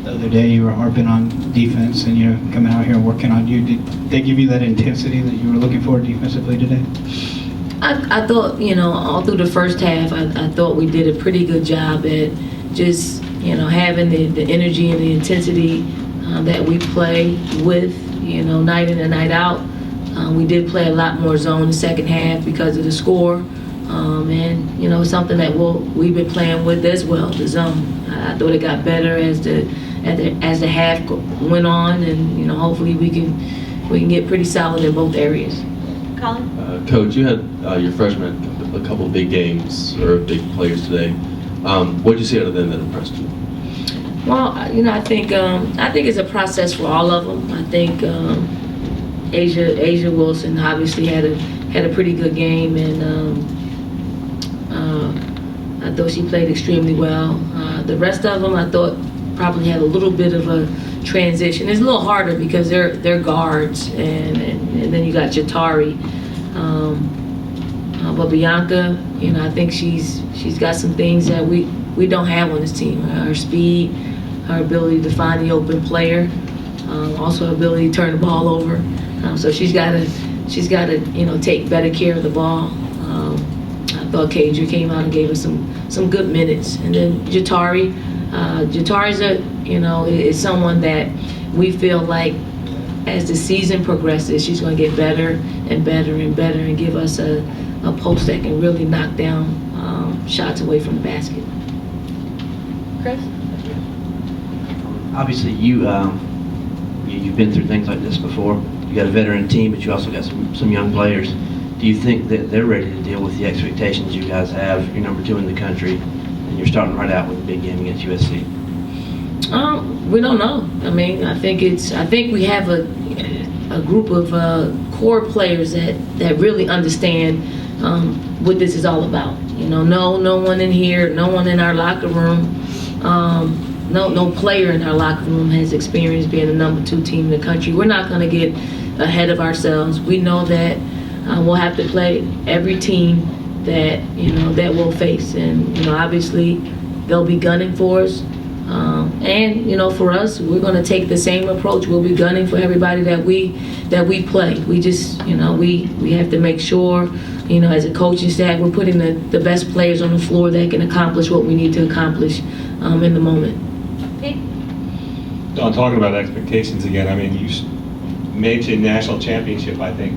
the other day you were harping on defense and coming out here and working on you. Did they give you that intensity that you were looking for defensively today? I thought, all through the first half, I thought we did a pretty good job at just, having the energy and the intensity that we play with, night in and night out. We did play a lot more zone in the second half because of the score. And, something that we've been playing with as well, the zone. I thought it got better as the half went on, and, hopefully we can get pretty solid in both areas. Colin? Coach, you had your freshmen a couple of big games or big players today. What did you see out of them that impressed you? Well, I think it's a process for all of them. I think Asia Wilson obviously had a pretty good game, and I thought she played extremely well. The rest of them, I thought, probably had a little bit of a transition. It's a little harder because they're guards, and then you got Jatari. But Bianca, I think she's got some things that we don't have on this team. Her speed, her ability to find the open player, also her ability to turn the ball over. So she's got to take better care of the ball. I thought Kadra came out and gave us some good minutes, and then Jatari's is someone that we feel like as the season progresses, she's going to get better and better and better and give us a post that can really knock down shots away from the basket. Chris? Obviously, you've been through things like this before. You got a veteran team, but you also got some young players. Do you think that they're ready to deal with the expectations you guys have? You're number 2 in the country, and you're starting right out with a big game against USC. We don't know. I think we have a group of core players that really understand what this is all about. No one in here, no one in our locker room, no player in our locker room has experienced being the number 2 team in the country. We're not going to get ahead of ourselves. We know that we'll have to play every team that we'll face, and obviously they'll be gunning for us. And for us, we're going to take the same approach. We'll be gunning for everybody that we play. We just we have to make sure as a coaching staff we're putting the best players on the floor that can accomplish what we need to accomplish in the moment. Pete? Dawn, talking about expectations again, you mentioned national championship, I think,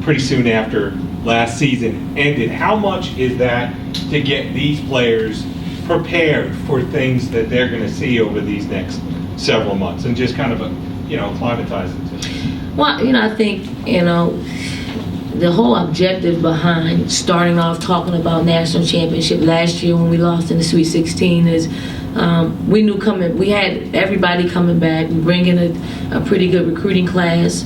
pretty soon after last season ended. How much is that to get these players prepared for things that they're going to see over these next several months, and just kind of acclimatize it to? Well, I think the whole objective behind starting off talking about national championship last year when we lost in the Sweet 16 is we had everybody coming back. We bring in a pretty good recruiting class.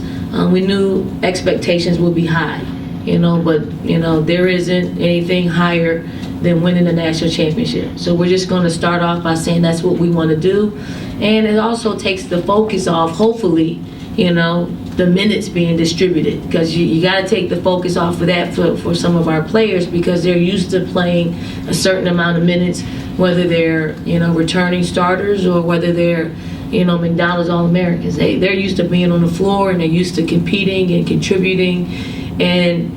We knew expectations would be high, but there isn't anything higher than winning the national championship. So we're just going to start off by saying that's what we want to do, and it also takes the focus off, hopefully, the minutes being distributed, because you got to take the focus off of that for some of our players, because they're used to playing a certain amount of minutes, whether they're returning starters or whether they're McDonald's All-Americans. They're used to being on the floor, and they're used to competing and contributing, and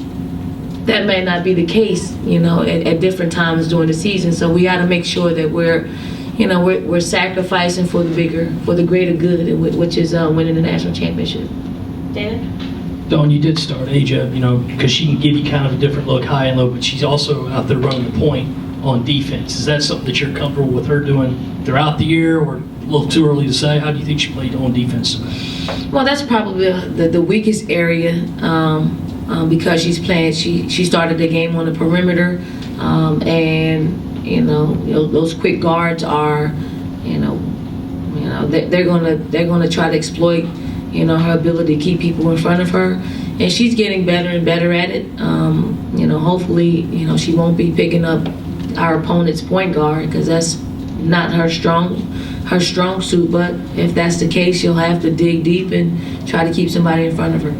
that may not be the case at different times during the season. So we got to make sure that we're sacrificing for the greater good, which is winning the national championship. David? Dawn, you did start Asia, because she can give you kind of a different look, high and low, but she's also out there running the point on defense. Is that something that you're comfortable with her doing throughout the year, or a little too early to say? How do you think she played on defense today? Well, that's probably the weakest area because she's playing. She started the game on the perimeter, and those quick guards are, they're gonna try to exploit her ability to keep people in front of her, and she's getting better and better at it. Hopefully, she won't be picking up our opponent's point guard, because that's not her strong suit. But if that's the case, she'll have to dig deep and try to keep somebody in front of her.